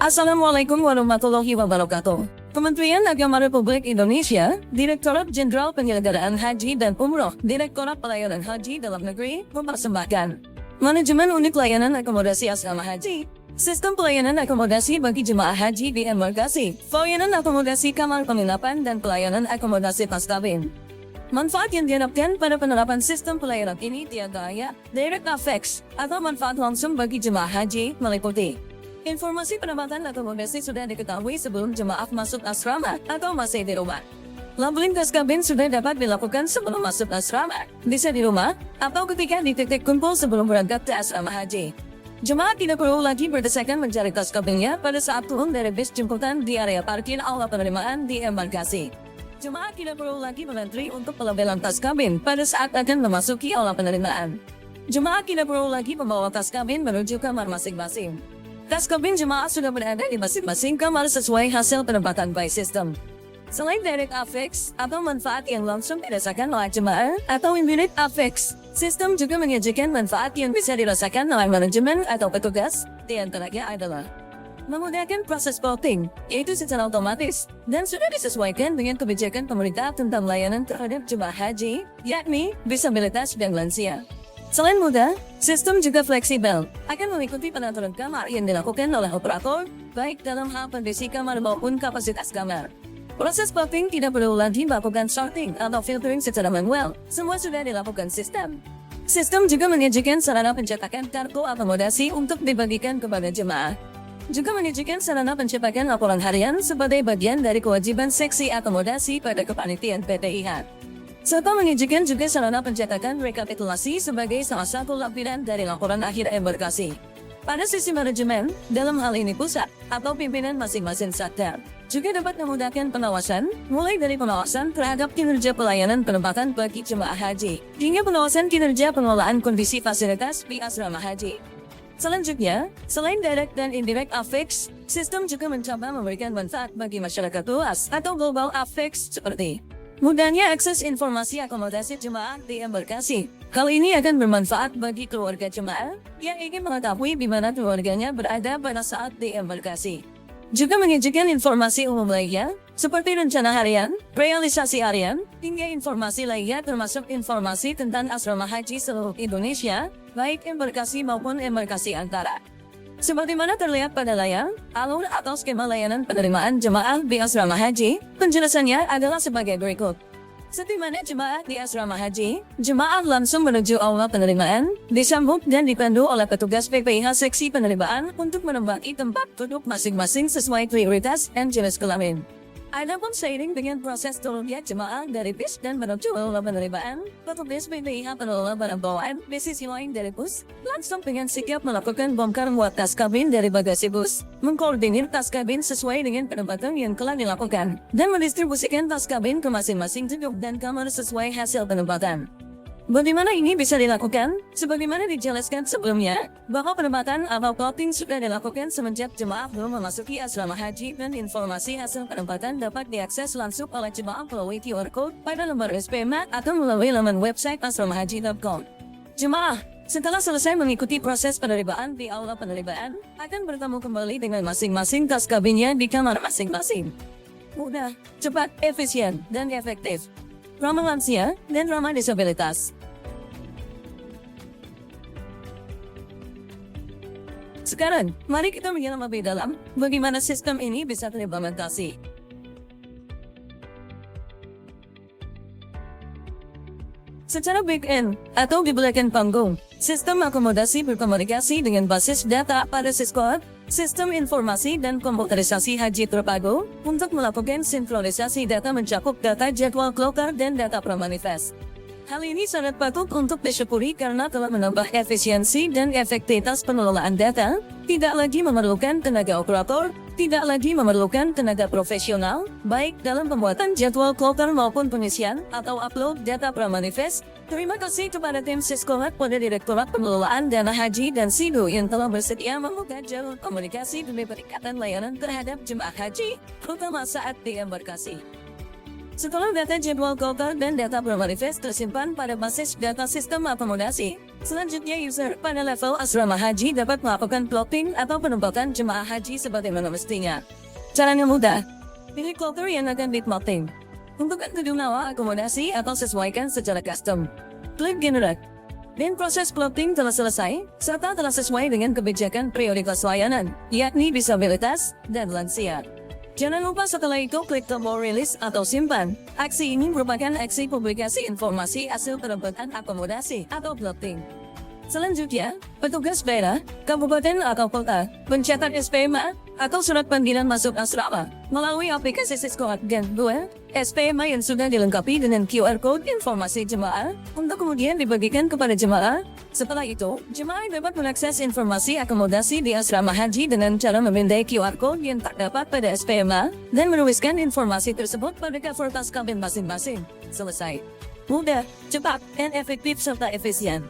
Assalamualaikum warahmatullahi wabarakatuh. Kementerian Agama Republik Indonesia, Direktorat Jenderal Penyelenggaraan Haji dan Umroh, Direktorat Pelayanan Haji Dalam Negeri, mempersembahkan Manajemen Unit Layanan Akomodasi Asrama Haji, Sistem Pelayanan Akomodasi bagi Jemaah Haji di Embarkasi, Pelayanan Akomodasi Kamar Penginapan dan Pelayanan Akomodasi Pascabin. Manfaat yang diharapkan pada penerapan sistem pelayanan ini diantaranya direct effects atau manfaat langsung bagi jemaah haji meliputi informasi penempatan akomodasi sudah diketahui sebelum jemaah masuk asrama atau masih di rumah. Labeling Pascabin sudah dapat dilakukan sebelum masuk asrama, bisa di rumah, atau ketika di titik kumpul sebelum berangkat ke asrama haji. Jemaah tidak perlu lagi berdesakan mencari Pascabinnya pada saat turun dari bis jemputan di area parkir aula penerimaan di embarkasi. Jemaah tidak perlu lagi mengantri untuk pelabelan Pascabin pada saat akan memasuki aula penerimaan. Jemaah tidak perlu lagi membawa Pascabin menuju kamar masing-masing. Pascabin jemaah sudah berada di masing-masing kamar sesuai hasil penempatan by system. Selain direct effects atau manfaat yang langsung dirasakan oleh jemaah atau indirect effects, sistem juga menyajikan manfaat yang bisa dirasakan oleh manajemen atau petugas, di antaranya adalah memudahkan proses voting, yaitu secara otomatis, dan sudah disesuaikan dengan kebijakan pemerintah tentang layanan terhadap jemaah haji, yakni disabilitas dan lansia. Selain mudah, sistem juga fleksibel, akan mengikuti penaturan kamar yang dilakukan oleh operator, baik dalam hal kondisi kamar maupun kapasitas kamar. Proses voting tidak perlu lagi melakukan sorting atau filtering secara manual, semua sudah dilakukan sistem. Sistem juga menyajikan sarana pencetakan kartu akomodasi untuk dibagikan kepada jemaah. Juga menyajikan sarana pencetakan laporan harian sebagai bagian dari kewajiban seksi akomodasi pada kepanitiaan PTIH. Serta menyajikan juga sarana pencetakan rekapitulasi sebagai salah satu lampiran dari laporan akhir embarkasi. Pada sisi manajemen, dalam hal ini pusat atau pimpinan masing-masing sektor, juga dapat memudahkan pengawasan, mulai dari pengawasan terhadap kinerja pelayanan penempatan bagi jemaah haji, hingga pengawasan kinerja pengelolaan kondisi fasilitas di asrama haji. Selanjutnya, selain direct dan indirect effects, sistem juga mencoba memberikan manfaat bagi masyarakat luas atau global effects seperti mudahnya akses informasi akomodasi jemaah di embarkasi. Hal ini akan bermanfaat bagi keluarga jemaah yang ingin mengetahui di mana keluarganya berada pada saat di embarkasi. Juga menyajikan informasi umum lainnya, seperti rencana harian, realisasi harian, hingga informasi lainnya termasuk informasi tentang asrama haji seluruh Indonesia, baik embarkasi maupun embarkasi antara. Sebagaimana terlihat pada layar, alur atau skema layanan penerimaan jemaah di asrama haji, penjelasannya adalah sebagai berikut. Setibanya jemaah di asrama haji, jemaah langsung menuju aula penerimaan, disambut dan dipandu oleh petugas PPIH seksi penerimaan untuk menempati tempat duduk masing-masing sesuai prioritas dan jenis kelamin. Adapun seiring dengan proses turunnya jemaah dari bis dan menuju aula penerimaan, petugas PPIH pengelola barang bawaan di sisi lain dari bus langsung dengan sigap melakukan bongkar muat tas kabin dari bagasi bus, mengkoordinir tas kabin sesuai dengan penempatan yang telah dilakukan, dan mendistribusikan tas kabin ke masing-masing duduk dan kamar sesuai hasil penempatan. Bagaimana ini bisa dilakukan? Sebagaimana dijelaskan sebelumnya, bahwa penempatan atau plotting sudah dilakukan semenjak jemaah belum memasuki asrama haji dan informasi hasil penempatan dapat diakses langsung oleh jemaah melalui QR Code pada lembar SPMA atau melalui laman website asramahaji.com. Jemaah, setelah selesai mengikuti proses penerimaan di aula penerimaan, akan bertemu kembali dengan masing-masing tas kabinnya di kamar masing-masing. Mudah, cepat, efisien, dan efektif. Ramah lansia dan ramah disabilitas. Sekarang, mari kita menyelam lebih dalam bagaimana sistem ini bisa terimplementasi. Secara back-end atau di belakang panggung, sistem akomodasi berkomunikasi dengan basis data pada Syscode, Sistem Informasi dan Komputerisasi Haji Terpadu, untuk melakukan sinkronisasi data mencakup data jadwal kloter dan data pramanifest. Hal ini sangat patut untuk disyukuri karena telah menambah efisiensi dan efektivitas pengelolaan data, tidak lagi memerlukan tenaga operator, tidak lagi memerlukan tenaga profesional, baik dalam pembuatan jadwal kloter maupun pengisian atau upload data pramanifest. Terima kasih kepada tim Syscode pada Direktorat Pengelolaan Dana Haji dan SIDO yang telah bersedia membuka jalur komunikasi demi peningkatan layanan terhadap jemaah haji, terutama saat di embarkasi. Setelah data jadwal kota dan data bermanifest tersimpan pada basis data sistem akomodasi, selanjutnya user pada level asrama haji dapat melakukan plotting atau penempatan jemaah haji sebagaimana mestinya. Caranya mudah. Pilih kloter yang akan diplotting. Tentukan gedung nama akomodasi atau sesuaikan secara custom. Klik generate. Dan proses plotting telah selesai, serta telah sesuai dengan kebijakan prioritas layanan, yakni disabilitas dan lansia. Jangan lupa setelah itu klik tombol rilis atau simpan. Aksi ini merupakan aksi publikasi informasi hasil penempatan akomodasi atau plotting. Selanjutnya, petugas daerah, kabupaten atau kota, mencetak SPMA atau surat panggilan masuk asrama melalui aplikasi Cisco Adgan 2, SPMA yang sudah dilengkapi dengan QR Code informasi jemaah untuk kemudian dibagikan kepada jemaah. Setelah itu, jemaah dapat mengakses informasi akomodasi di asrama haji dengan cara memindai QR Code yang terdapat pada SPMA dan menuliskan informasi tersebut pada cover tas kabin masing-masing. Selesai. Mudah, cepat, dan efektif serta efisien.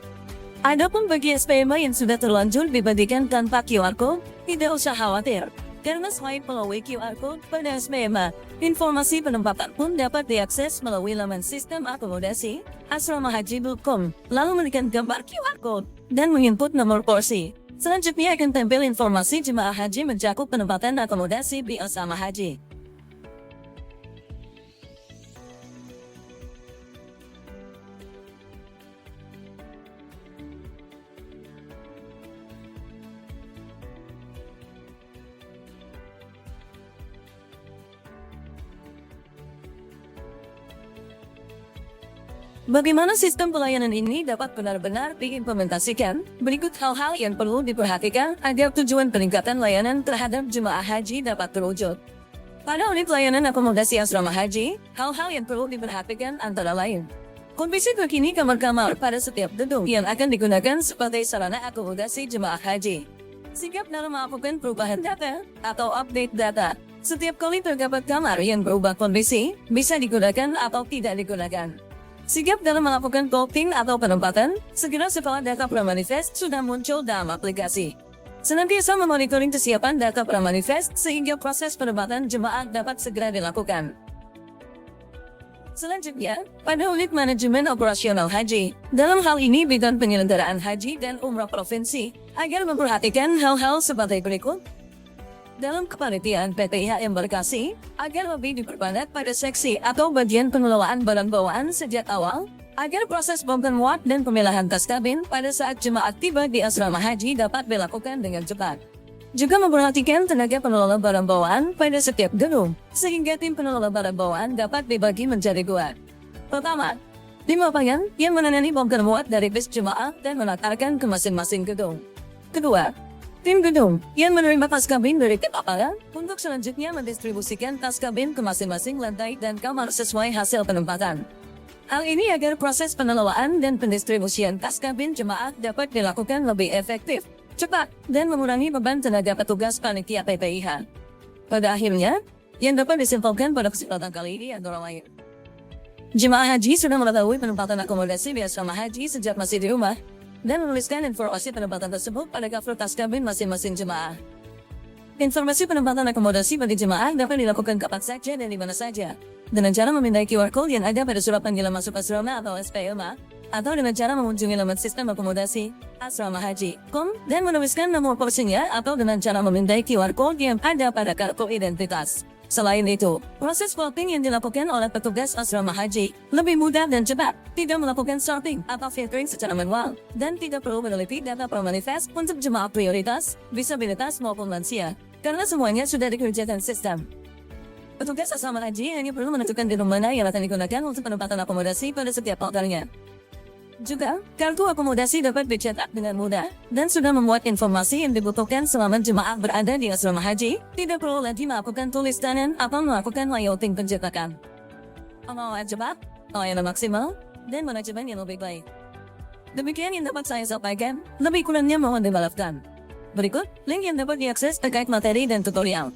Adapun bagi SPMA yang sudah terlanjur dibagikan tanpa QR Code, tidak usah khawatir. Karena selain melalui QR Code pada SPMA, informasi penempatan pun dapat diakses melalui laman sistem akomodasi asramahaji.com, lalu menekan gambar QR Code dan menginput nomor porsi. Selanjutnya akan tampil informasi jemaah haji mencakup penempatan akomodasi di asrama haji. Bagaimana sistem pelayanan ini dapat benar-benar diimplementasikan? Berikut hal-hal yang perlu diperhatikan agar tujuan peningkatan layanan terhadap jemaah haji dapat terwujud. Pada unit layanan akomodasi asrama haji, hal-hal yang perlu diperhatikan antara lain: kondisi terkini kamar-kamar pada setiap gedung yang akan digunakan sebagai sarana akomodasi jemaah haji. Sigap dalam melakukan perubahan data atau update data. Setiap kali terdapat kamar yang berubah kondisi, bisa digunakan atau tidak digunakan. Sigap dalam melakukan plotting atau penempatan, segera setelah data pramanifest sudah muncul dalam aplikasi. Senantiasa memonitoring kesiapan data pramanifest sehingga proses penempatan jemaah dapat segera dilakukan. Selanjutnya, pada unit manajemen operasional haji, dalam hal ini bidang penyelenggaraan haji dan umrah provinsi, agar memperhatikan hal-hal sebagai berikut. Dalam kepanitiaan PTIH embarkasi, agar lebih diperbanyak pada seksi atau bagian pengelolaan barang bawaan sejak awal, agar proses bongkar muat dan pemilahan tas kabin pada saat jemaah tiba di asrama haji dapat dilakukan dengan cepat. Juga memperhatikan tenaga pengelola barang bawaan pada setiap gedung, sehingga tim pengelola barang bawaan dapat dibagi menjadi dua. Pertama, tim lapangan yang menangani bongkar muat dari bis jemaah dan mengantarkan ke masing-masing gedung. Kedua, tim gedung yang menerima tas kabin dari tim lapangan untuk selanjutnya mendistribusikan tas kabin ke masing-masing lantai dan kamar sesuai hasil penempatan. Hal ini agar proses pengelolaan dan pendistribusian tas kabin jemaah dapat dilakukan lebih efektif, cepat, dan mengurangi beban tenaga petugas panitia PPIH. Pada akhirnya, yang dapat disimpulkan pada kesempatan kali ini antara lain: jemaah haji sudah mengetahui penempatan akomodasi di asrama haji sejak masih di rumah, dan menuliskan informasi penempatan tersebut pada cover tas kabin masing-masing jemaah. Informasi penempatan akomodasi bagi jemaah dapat dilakukan kapan saja dan di mana saja, dengan cara memindai QR Code yang ada pada surat panggilan masuk asrama atau SPMA, atau dengan cara mengunjungi laman sistem akomodasi asramahaji.com dan menuliskan nomor porsinya, atau dengan cara memindai QR Code yang ada pada kartu identitas. Selain itu, proses plotting yang dilakukan oleh petugas asrama haji lebih mudah dan cepat, tidak melakukan sorting atau filtering secara manual, dan tidak perlu meneliti data pramanifest untuk jemaah prioritas, disabilitas maupun lansia, karena semuanya sudah dikerjakan sistem. Petugas asrama haji hanya perlu menentukan gedung mana yang akan digunakan untuk penempatan akomodasi pada setiap hotelnya. Juga, kartu akomodasi dapat dicetak dengan mudah, dan sudah memuat informasi yang dibutuhkan selama jemaah berada di asrama haji, tidak perlu lagi melakukan tulis tangan atau melakukan layouting pencetakan. Pengelolaan cepat, pelayanan maksimal, dan manajemen yang lebih baik. Demikian yang dapat saya sampaikan, lebih kurangnya mohon dimaafkan. Berikut, link yang dapat diakses terkait materi dan tutorial.